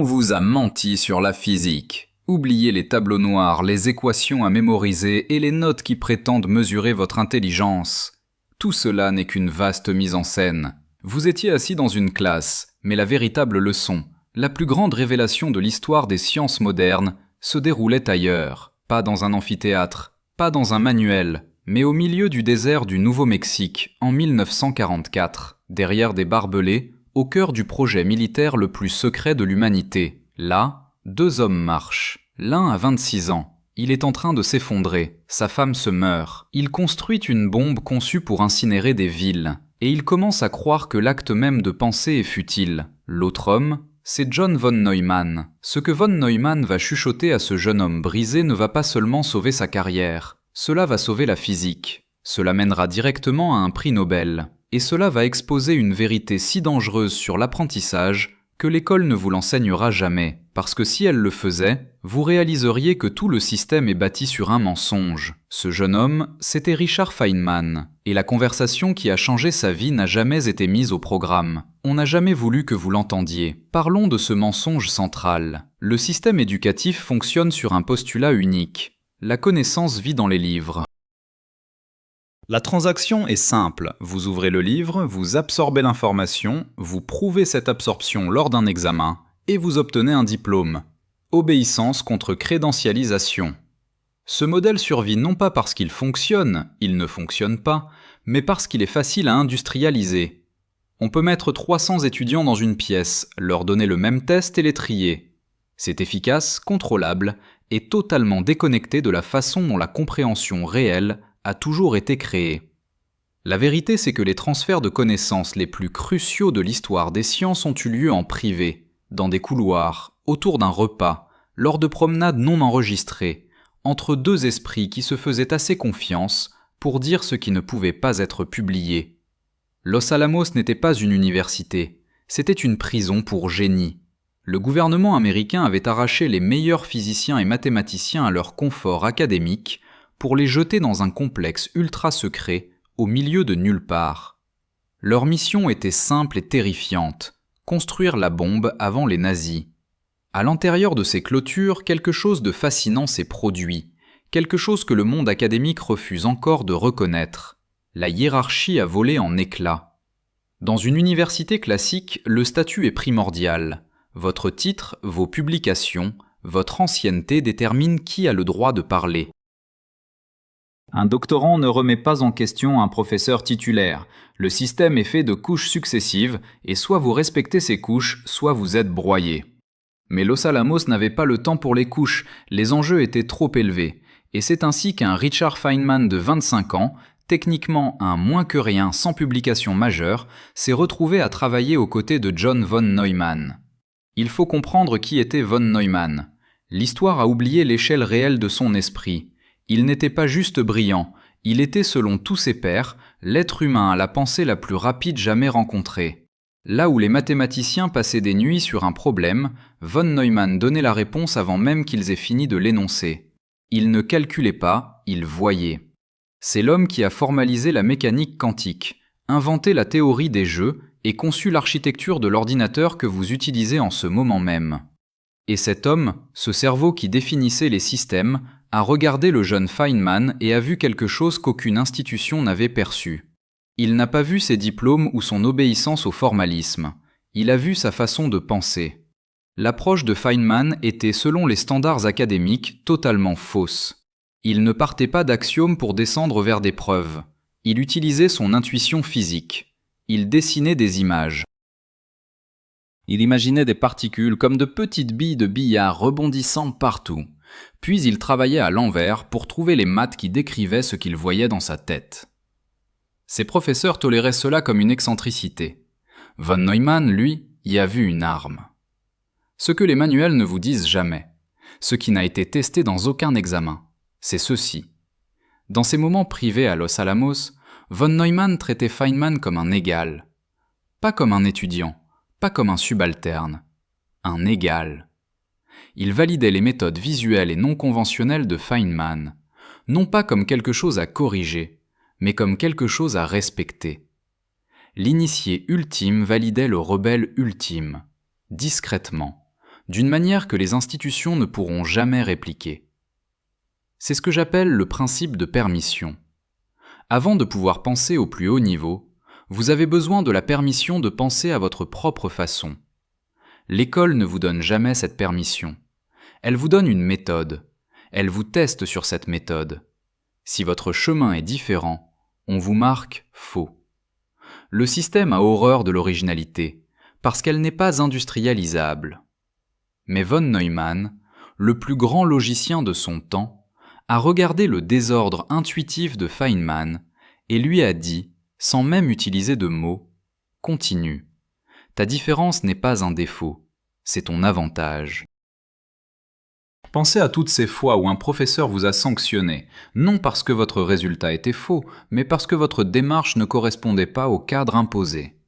vous a menti sur la physique. Oubliez les tableaux noirs, les équations à mémoriser et les notes qui prétendent mesurer votre intelligence. Tout cela n'est qu'une vaste mise en scène. Vous étiez assis dans une classe, mais la véritable leçon, la plus grande révélation de l'histoire des sciences modernes, se déroulait ailleurs. Pas dans un amphithéâtre, pas dans un manuel, mais au milieu du désert du Nouveau-Mexique, en 1944, derrière des barbelés, au cœur du projet militaire le plus secret de l'humanité. Là, deux hommes marchent. L'un a 26 ans. Il est en train de s'effondrer. Sa femme se meurt. Il construit une bombe conçue pour incinérer des villes. Et il commence à croire que l'acte même de penser est futile. L'autre homme, c'est John von Neumann. Ce que von Neumann va chuchoter à ce jeune homme brisé ne va pas seulement sauver sa carrière. Cela va sauver la physique. Cela mènera directement à un prix Nobel. Et cela va exposer une vérité si dangereuse sur l'apprentissage que l'école ne vous l'enseignera jamais. Parce que si elle le faisait, vous réaliseriez que tout le système est bâti sur un mensonge. Ce jeune homme, c'était Richard Feynman. Et la conversation qui a changé sa vie n'a jamais été mise au programme. On n'a jamais voulu que vous l'entendiez. Parlons de ce mensonge central. Le système éducatif fonctionne sur un postulat unique. La connaissance vit dans les livres. La transaction est simple. Vous ouvrez le livre, vous absorbez l'information, vous prouvez cette absorption lors d'un examen, et vous obtenez un diplôme. Obéissance contre crédentialisation. Ce modèle survit non pas parce qu'il fonctionne, il ne fonctionne pas, mais parce qu'il est facile à industrialiser. On peut mettre 300 étudiants dans une pièce, leur donner le même test et les trier. C'est efficace, contrôlable, et totalement déconnecté de la façon dont la compréhension réelle a toujours été créée. La vérité, c'est que les transferts de connaissances les plus cruciaux de l'histoire des sciences ont eu lieu en privé, dans des couloirs, autour d'un repas, lors de promenades non enregistrées, entre deux esprits qui se faisaient assez confiance pour dire ce qui ne pouvait pas être publié. Los Alamos n'était pas une université, c'était une prison pour génies. Le gouvernement américain avait arraché les meilleurs physiciens et mathématiciens à leur confort académique pour les jeter dans un complexe ultra secret au milieu de nulle part. Leur mission était simple et terrifiante, construire la bombe avant les nazis. À l'intérieur de ces clôtures, quelque chose de fascinant s'est produit, quelque chose que le monde académique refuse encore de reconnaître. La hiérarchie a volé en éclats. Dans une université classique, le statut est primordial. Votre titre, vos publications, votre ancienneté déterminent qui a le droit de parler. Un doctorant ne remet pas en question un professeur titulaire. Le système est fait de couches successives, et soit vous respectez ces couches, soit vous êtes broyé. Mais Los Alamos n'avait pas le temps pour les couches, les enjeux étaient trop élevés. Et c'est ainsi qu'un Richard Feynman de 25 ans, techniquement un moins que rien sans publication majeure, s'est retrouvé à travailler aux côtés de John von Neumann. Il faut comprendre qui était von Neumann. L'histoire a oublié l'échelle réelle de son esprit. Il n'était pas juste brillant, il était selon tous ses pairs, l'être humain à la pensée la plus rapide jamais rencontrée. Là où les mathématiciens passaient des nuits sur un problème, von Neumann donnait la réponse avant même qu'ils aient fini de l'énoncer. Il ne calculait pas, il voyait. C'est l'homme qui a formalisé la mécanique quantique, inventé la théorie des jeux et conçu l'architecture de l'ordinateur que vous utilisez en ce moment même. Et cet homme, ce cerveau qui définissait les systèmes, a regardé le jeune Feynman et a vu quelque chose qu'aucune institution n'avait perçu. Il n'a pas vu ses diplômes ou son obéissance au formalisme. Il a vu sa façon de penser. L'approche de Feynman était, selon les standards académiques, totalement fausse. Il ne partait pas d'axiomes pour descendre vers des preuves. Il utilisait son intuition physique. Il dessinait des images. Il imaginait des particules comme de petites billes de billard rebondissant partout. Puis il travaillait à l'envers pour trouver les maths qui décrivaient ce qu'il voyait dans sa tête. Ses professeurs toléraient cela comme une excentricité. Von Neumann, lui, y a vu une arme. Ce que les manuels ne vous disent jamais, ce qui n'a été testé dans aucun examen, c'est ceci. Dans ses moments privés à Los Alamos, von Neumann traitait Feynman comme un égal. Pas comme un étudiant, pas comme un subalterne, un égal. Il validait les méthodes visuelles et non conventionnelles de Feynman, non pas comme quelque chose à corriger, mais comme quelque chose à respecter. L'initié ultime validait le rebelle ultime, discrètement, d'une manière que les institutions ne pourront jamais répliquer. C'est ce que j'appelle le principe de permission. Avant de pouvoir penser au plus haut niveau, vous avez besoin de la permission de penser à votre propre façon. L'école ne vous donne jamais cette permission. Elle vous donne une méthode. Elle vous teste sur cette méthode. Si votre chemin est différent, on vous marque faux. Le système a horreur de l'originalité, parce qu'elle n'est pas industrialisable. Mais von Neumann, le plus grand logicien de son temps, a regardé le désordre intuitif de Feynman et lui a dit, sans même utiliser de mots, « Continue. Ta différence n'est pas un défaut, c'est ton avantage. » Pensez à toutes ces fois où un professeur vous a sanctionné, non parce que votre résultat était faux, mais parce que votre démarche ne correspondait pas au cadre imposé.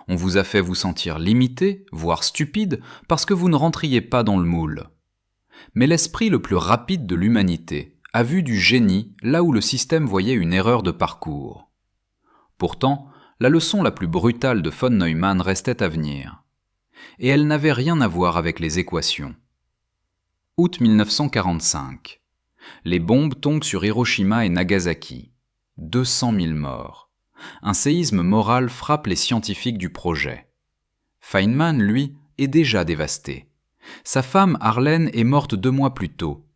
On vous a fait vous sentir limité, voire stupide, parce que vous ne rentriez pas dans le moule. Mais l'esprit le plus rapide de l'humanité a vu du génie là où le système voyait une erreur de parcours. Pourtant, la leçon la plus brutale de von Neumann restait à venir. Et elle n'avait rien à voir avec les équations. Août 1945. Les bombes tombent sur Hiroshima et Nagasaki. 200 000 morts. Un séisme moral frappe les scientifiques du projet. Feynman, lui, est déjà dévasté. Sa femme, Arlene, est morte 2 mois plus tôt.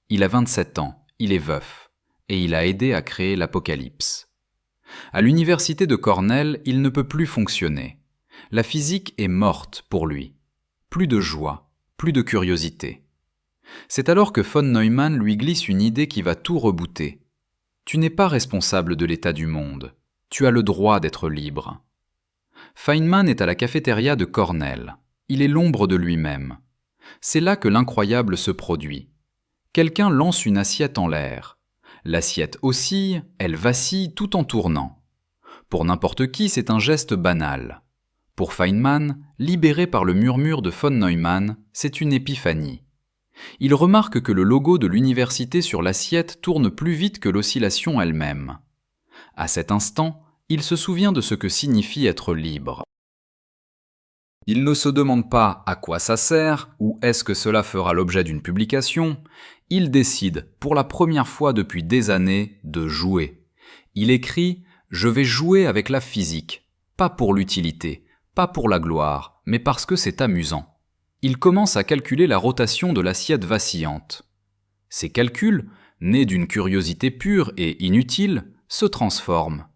Il a 27 ans, il est veuf, et il a aidé à créer l'apocalypse. À l'université de Cornell, il ne peut plus fonctionner. La physique est morte pour lui. Plus de joie, plus de curiosité. C'est alors que von Neumann lui glisse une idée qui va tout rebooter. Tu n'es pas responsable de l'état du monde. Tu as le droit d'être libre. Feynman est à la cafétéria de Cornell. Il est l'ombre de lui-même. C'est là que l'incroyable se produit. Quelqu'un lance une assiette en l'air. L'assiette oscille, elle vacille tout en tournant. Pour n'importe qui, c'est un geste banal. Pour Feynman, libéré par le murmure de von Neumann, c'est une épiphanie. Il remarque que le logo de l'université sur l'assiette tourne plus vite que l'oscillation elle-même. À cet instant, il se souvient de ce que signifie être libre. Il ne se demande pas à quoi ça sert ou est-ce que cela fera l'objet d'une publication. Il décide, pour la première fois depuis des années, de jouer. Il écrit « Je vais jouer avec la physique, pas pour l'utilité, pas pour la gloire, mais parce que c'est amusant. » Il commence à calculer la rotation de l'assiette vacillante. Ces calculs, nés d'une curiosité pure et inutile, se transforment.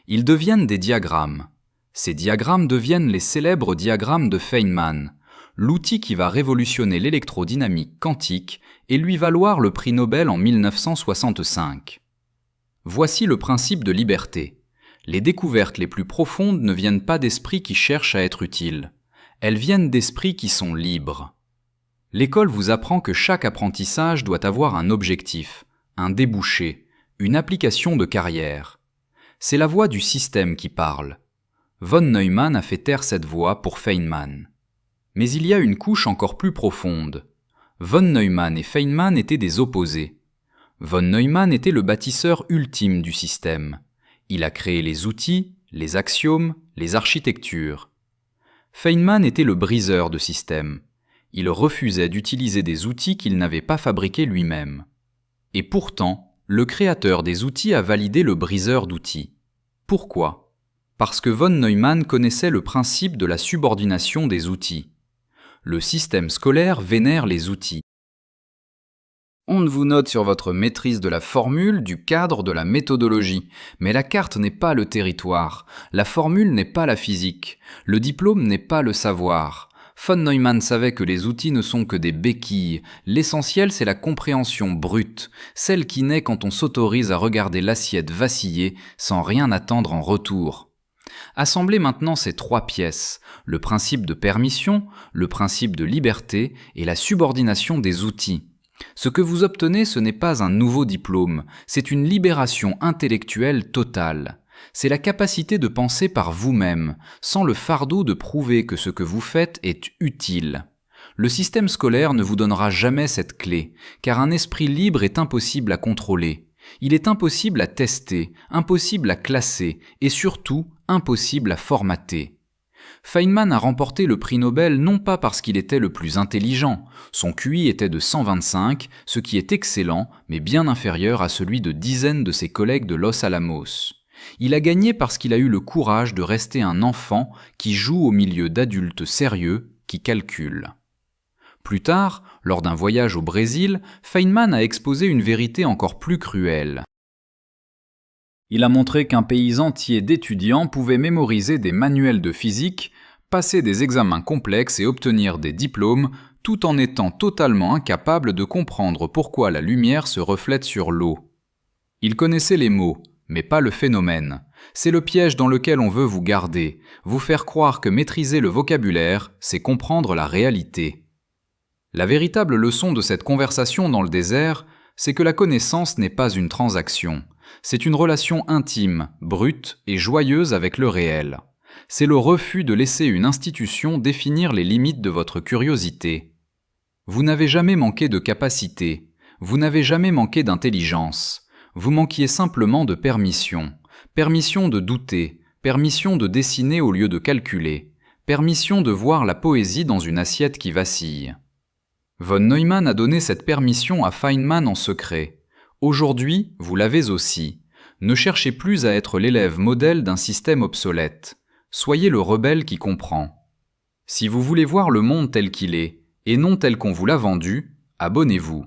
Ils deviennent des diagrammes. Ces diagrammes deviennent les célèbres diagrammes de Feynman, l'outil qui va révolutionner l'électrodynamique quantique et lui valoir le prix Nobel en 1965. Voici le principe de liberté. Les découvertes les plus profondes ne viennent pas d'esprits qui cherchent à être utiles. Elles viennent d'esprits qui sont libres. L'école vous apprend que chaque apprentissage doit avoir un objectif, un débouché, une application de carrière. C'est la voix du système qui parle. Von Neumann a fait taire cette voix pour Feynman. Mais il y a une couche encore plus profonde. Von Neumann et Feynman étaient des opposés. Von Neumann était le bâtisseur ultime du système. Il a créé les outils, les axiomes, les architectures. Feynman était le briseur de système. Il refusait d'utiliser des outils qu'il n'avait pas fabriqués lui-même. Et pourtant, le créateur des outils a validé le briseur d'outils. Pourquoi ? Parce que von Neumann connaissait le principe de la subordination des outils. Le système scolaire vénère les outils. On ne vous note sur votre maîtrise de la formule, du cadre, de la méthodologie. Mais la carte n'est pas le territoire. La formule n'est pas la physique. Le diplôme n'est pas le savoir. Von Neumann savait que les outils ne sont que des béquilles. L'essentiel, c'est la compréhension brute, celle qui naît quand on s'autorise à regarder l'assiette vaciller sans rien attendre en retour. Assemblez maintenant ces 3 pièces, le principe de permission, le principe de liberté et la subordination des outils. Ce que vous obtenez, ce n'est pas un nouveau diplôme, c'est une libération intellectuelle totale. C'est la capacité de penser par vous-même, sans le fardeau de prouver que ce que vous faites est utile. Le système scolaire ne vous donnera jamais cette clé, car un esprit libre est impossible à contrôler. Il est impossible à tester, impossible à classer, et surtout impossible à formater. Feynman a remporté le prix Nobel non pas parce qu'il était le plus intelligent, son QI était de 125, ce qui est excellent, mais bien inférieur à celui de dizaines de ses collègues de Los Alamos. Il a gagné parce qu'il a eu le courage de rester un enfant qui joue au milieu d'adultes sérieux qui calculent. Plus tard, lors d'un voyage au Brésil, Feynman a exposé une vérité encore plus cruelle. Il a montré qu'un pays entier d'étudiants pouvait mémoriser des manuels de physique, passer des examens complexes et obtenir des diplômes, tout en étant totalement incapable de comprendre pourquoi la lumière se reflète sur l'eau. Il connaissait les mots, mais pas le phénomène. C'est le piège dans lequel on veut vous garder, vous faire croire que maîtriser le vocabulaire, c'est comprendre la réalité. La véritable leçon de cette conversation dans le désert, c'est que la connaissance n'est pas une transaction. C'est une relation intime, brute et joyeuse avec le réel. C'est le refus de laisser une institution définir les limites de votre curiosité. Vous n'avez jamais manqué de capacité, vous n'avez jamais manqué d'intelligence, vous manquiez simplement de permission. Permission de douter, permission de dessiner au lieu de calculer, permission de voir la poésie dans une assiette qui vacille. Von Neumann a donné cette permission à Feynman en secret. Aujourd'hui, vous l'avez aussi. Ne cherchez plus à être l'élève modèle d'un système obsolète. Soyez le rebelle qui comprend. Si vous voulez voir le monde tel qu'il est, et non tel qu'on vous l'a vendu, abonnez-vous.